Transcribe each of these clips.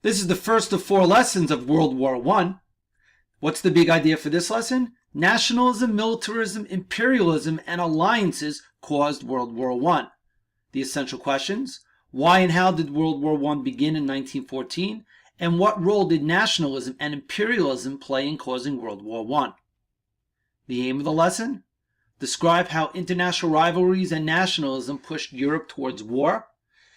This is the first of 4 lessons of World War I. What's the big idea for this lesson? Nationalism, militarism, imperialism, and alliances caused World War I. The essential questions: why and how did World War I begin in 1914? And what role did nationalism and imperialism play in causing World War I? The aim of the lesson: describe how international rivalries and nationalism pushed Europe towards war.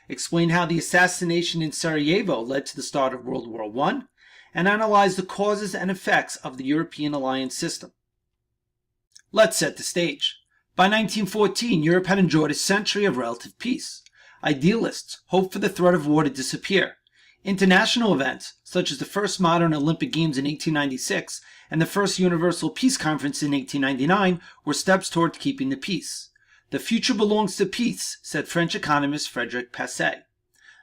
Explain how the assassination in Sarajevo led to the start of World War I, and analyze the causes and effects of the European alliance system. Let's set the stage. By 1914, Europe had enjoyed a century of relative peace. Idealists hoped for the threat of war to disappear. International events, such as the first modern Olympic Games in 1896 and the first Universal Peace Conference in 1899, were steps toward keeping the peace. The future belongs to peace, said French economist Frédéric Passé.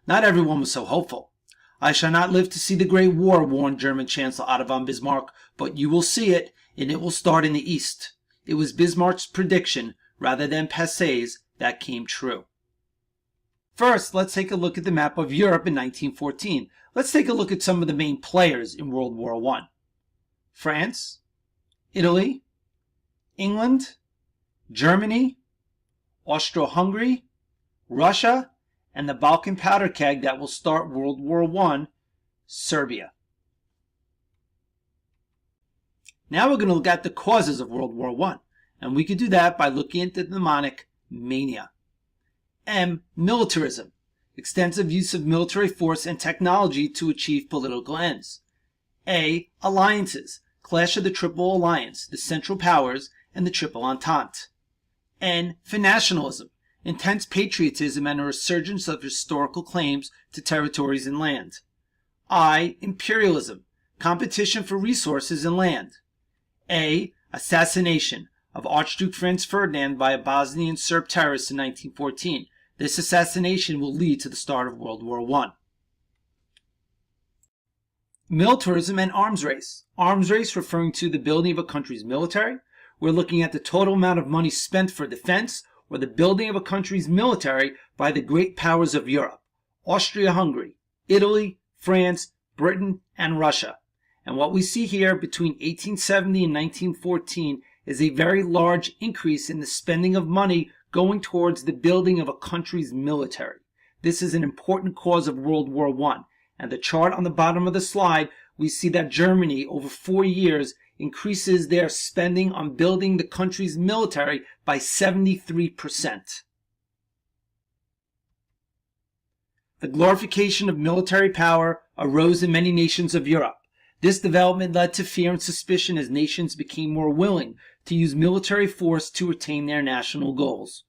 Not everyone was so hopeful. I shall not live to see the Great War, warned German Chancellor Otto von Bismarck, but you will see it, and it will start in the East. It was Bismarck's prediction, rather than Passé's, that came true. First, let's take a look at the map of Europe in 1914. Let's take a look at some of the main players in World War I. France, Italy, England, Germany, Austro-Hungary, Russia, and the Balkan powder keg that will start World War I, Serbia. Now we're going to look at the causes of World War I, and we could do that by looking at the mnemonic mania. M. Militarism, extensive use of military force and technology to achieve political ends. A. Alliances, clash of the Triple Alliance, the Central Powers, and the Triple Entente. N. For nationalism, intense patriotism and a resurgence of historical claims to territories and land. I. Imperialism, competition for resources and land. A. Assassination of Archduke Franz Ferdinand by a Bosnian Serb terrorist in 1914. This assassination will lead to the start of World War I. Militarism and arms race. Arms race referring to the building of a country's military. We're looking at the total amount of money spent for defense or the building of a country's military by the great powers of Europe: Austria-Hungary, Italy, France, Britain, and Russia. And what we see here between 1870 and 1914 is a very large increase in the spending of money going towards the building of a country's military. This is an important cause of World War I. And the chart on the bottom of the slide, we see that Germany, over 4 years, increases their spending on building the country's military by 73%. The glorification of military power arose in many nations of Europe. This development led to fear and suspicion as nations became more willing to use military force to attain their national goals.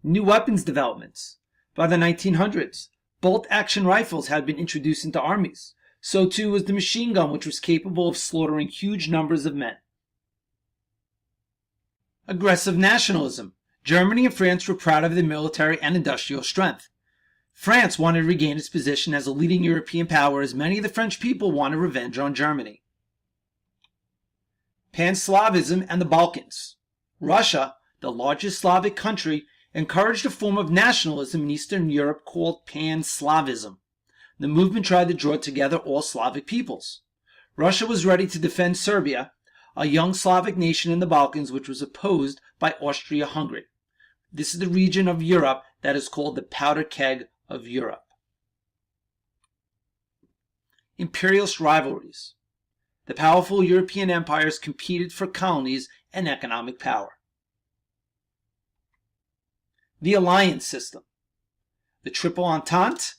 New weapons developments. By the 1900s, bolt-action rifles had been introduced into armies. So too was the machine gun, which was capable of slaughtering huge numbers of men. Aggressive nationalism. Germany and France were proud of their military and industrial strength. France wanted to regain its position as a leading European power, as many of the French people wanted revenge on Germany. Pan-Slavism and the Balkans. Russia, the largest Slavic country, encouraged a form of nationalism in Eastern Europe called Pan-Slavism. The movement tried to draw together all Slavic peoples. Russia was ready to defend Serbia, a young Slavic nation in the Balkans which was opposed by Austria-Hungary. This is the region of Europe that is called the powder keg of Europe. Imperialist rivalries. The powerful European empires competed for colonies and economic power. The alliance system. The Triple Entente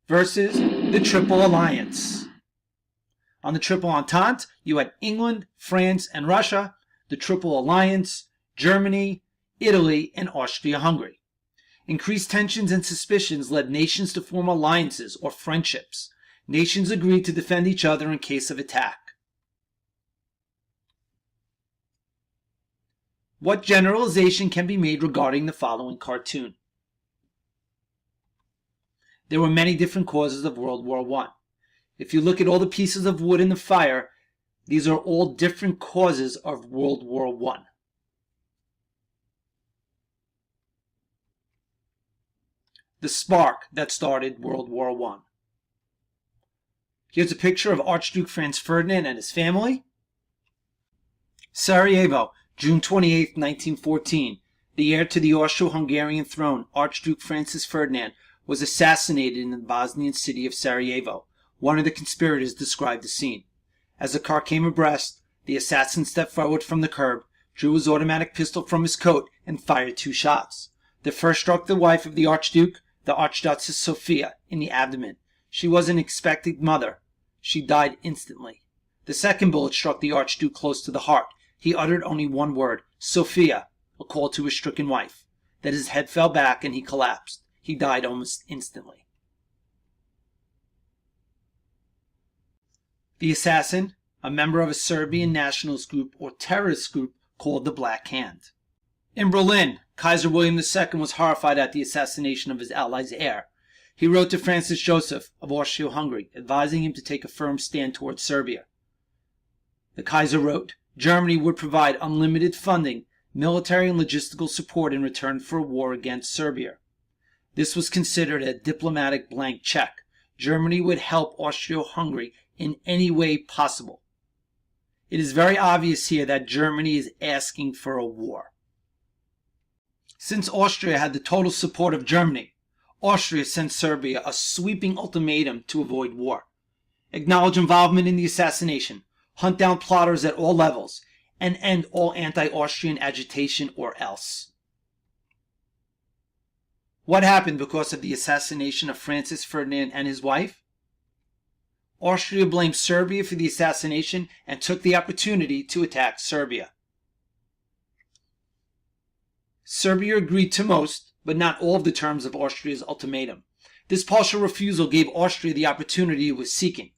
versus the Triple Alliance. On the Triple Entente, you had England, France, and Russia. The Triple Alliance, Germany, Italy, and Austria-Hungary. Increased tensions and suspicions led nations to form alliances or friendships. Nations agreed to defend each other in case of attack. What generalization can be made regarding the following cartoon? There were many different causes of World War I. If you look at all the pieces of wood in the fire, these are all different causes of World War I. the spark that started World War I. Here's a picture of Archduke Franz Ferdinand and his family. Sarajevo, June 28, 1914. The heir to the Austro-Hungarian throne, Archduke Francis Ferdinand, was assassinated in the Bosnian city of Sarajevo. One of the conspirators described the scene. As the car came abreast, the assassin stepped forward from the curb, drew his automatic pistol from his coat, and fired 2 shots. The first struck the wife of the Archduke, the Archduchess Sophia, in the abdomen. She was an expectant mother. She died instantly. The second bullet struck the Archduke close to the heart. He uttered only one word, Sophia, a call to his stricken wife. Then his head fell back and he collapsed. He died almost instantly. The assassin, a member of a Serbian nationalist group or terrorist group called the Black Hand. In Berlin, Kaiser William II was horrified at the assassination of his ally's heir. He wrote to Francis Joseph of Austria-Hungary, advising him to take a firm stand towards Serbia. The Kaiser wrote, Germany would provide unlimited funding, military and logistical support in return for a war against Serbia. This was considered a diplomatic blank check. Germany would help Austria-Hungary in any way possible. It is very obvious here that Germany is asking for a war. Since Austria had the total support of Germany, Austria sent Serbia a sweeping ultimatum to avoid war. Acknowledge involvement in the assassination, hunt down plotters at all levels, and end all anti-Austrian agitation or else. What happened because of the assassination of Francis Ferdinand and his wife? Austria blamed Serbia for the assassination and took the opportunity to attack Serbia. Serbia agreed to most, but not all of the terms of Austria's ultimatum. This partial refusal gave Austria the opportunity it was seeking.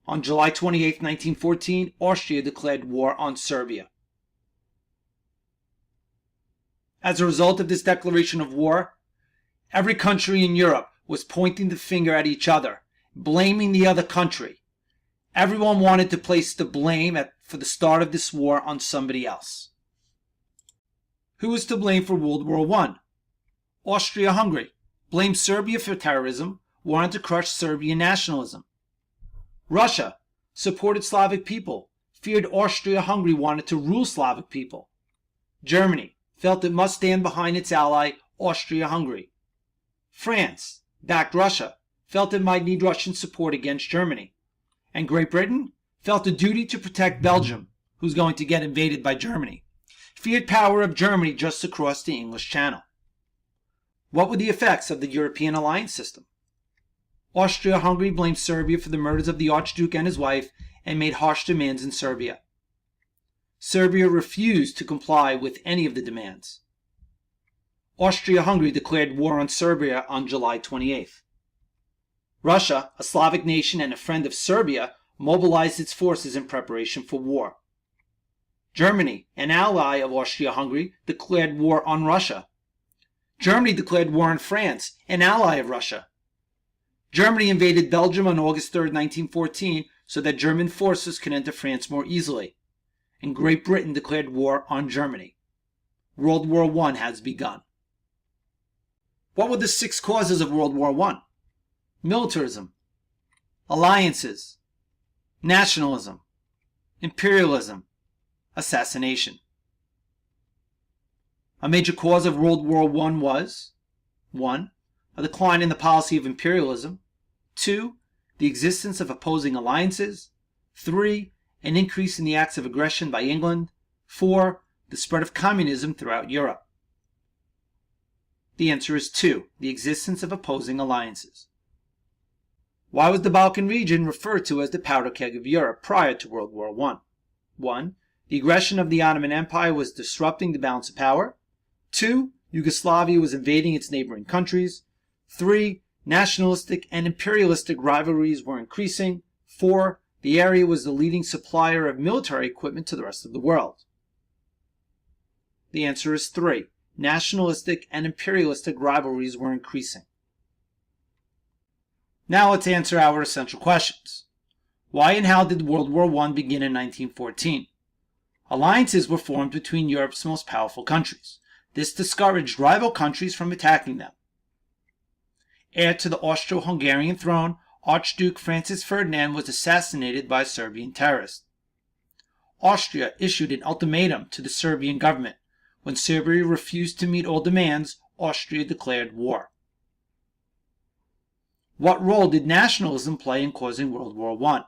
On July 28, 1914, Austria declared war on Serbia. As a result of this declaration of war, every country in Europe was pointing the finger at each other, blaming the other country. Everyone wanted to place the blame for the start of this war on somebody else. Who was to blame for World War I? Austria-Hungary blamed Serbia for terrorism, wanted to crush Serbian nationalism. Russia supported Slavic people, feared Austria-Hungary wanted to rule Slavic people. Germany felt it must stand behind its ally, Austria-Hungary. France backed Russia, felt it might need Russian support against Germany. And Great Britain felt a duty to protect Belgium, who's going to get invaded by Germany. Feared power of Germany just across the English Channel. What were the effects of the European alliance system? Austria-Hungary blamed Serbia for the murders of the Archduke and his wife and made harsh demands in Serbia. Serbia refused to comply with any of the demands. Austria-Hungary declared war on Serbia on July 28th. Russia, a Slavic nation and a friend of Serbia, mobilized its forces in preparation for war. Germany, an ally of Austria-Hungary, declared war on Russia. Germany declared war on France, an ally of Russia. Germany invaded Belgium on August 3, 1914, so that German forces could enter France more easily. And Great Britain declared war on Germany. World War I has begun. What were the 6 causes of World War I? Militarism, alliances, nationalism, imperialism, assassination. A major cause of World War I was 1. A decline in the policy of imperialism. 2. The existence of opposing alliances. 3. An increase in the acts of aggression by England. 4. The spread of communism throughout Europe. The answer is 2. The existence of opposing alliances. Why was the Balkan region referred to as the powder keg of Europe prior to World War I? 1. The aggression of the Ottoman Empire was disrupting the balance of power. 2. Yugoslavia was invading its neighboring countries. 3. Nationalistic and imperialistic rivalries were increasing. 4. The area was the leading supplier of military equipment to the rest of the world. The answer is 3. Nationalistic and imperialistic rivalries were increasing. Now let's answer our essential questions. Why and how did World War I begin in 1914? Alliances were formed between Europe's most powerful countries. This discouraged rival countries from attacking them. Heir to the Austro-Hungarian throne, Archduke Francis Ferdinand was assassinated by Serbian terrorists. Austria issued an ultimatum to the Serbian government. When Serbia refused to meet all demands, Austria declared war. What role did nationalism play in causing World War I?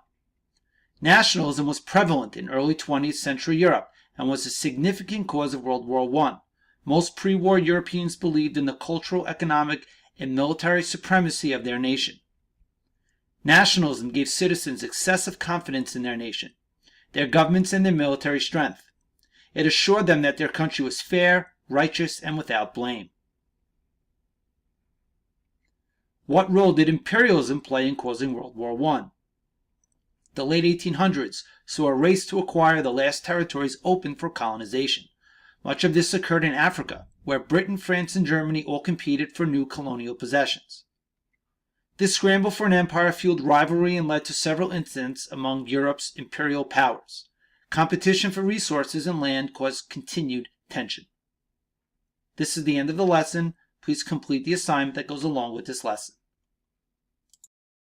Nationalism was prevalent in early 20th century Europe and was a significant cause of World War I. Most pre-war Europeans believed in the cultural, economic, and military supremacy of their nation. Nationalism gave citizens excessive confidence in their nation, their governments, and their military strength. It assured them that their country was fair, righteous, and without blame. What role did imperialism play in causing World War I? The late 1800s saw a race to acquire the last territories open for colonization. Much of this occurred in Africa, where Britain, France, and Germany all competed for new colonial possessions. This scramble for an empire fueled rivalry and led to several incidents among Europe's imperial powers. Competition for resources and land caused continued tension. This is the end of the lesson. Please complete the assignment that goes along with this lesson.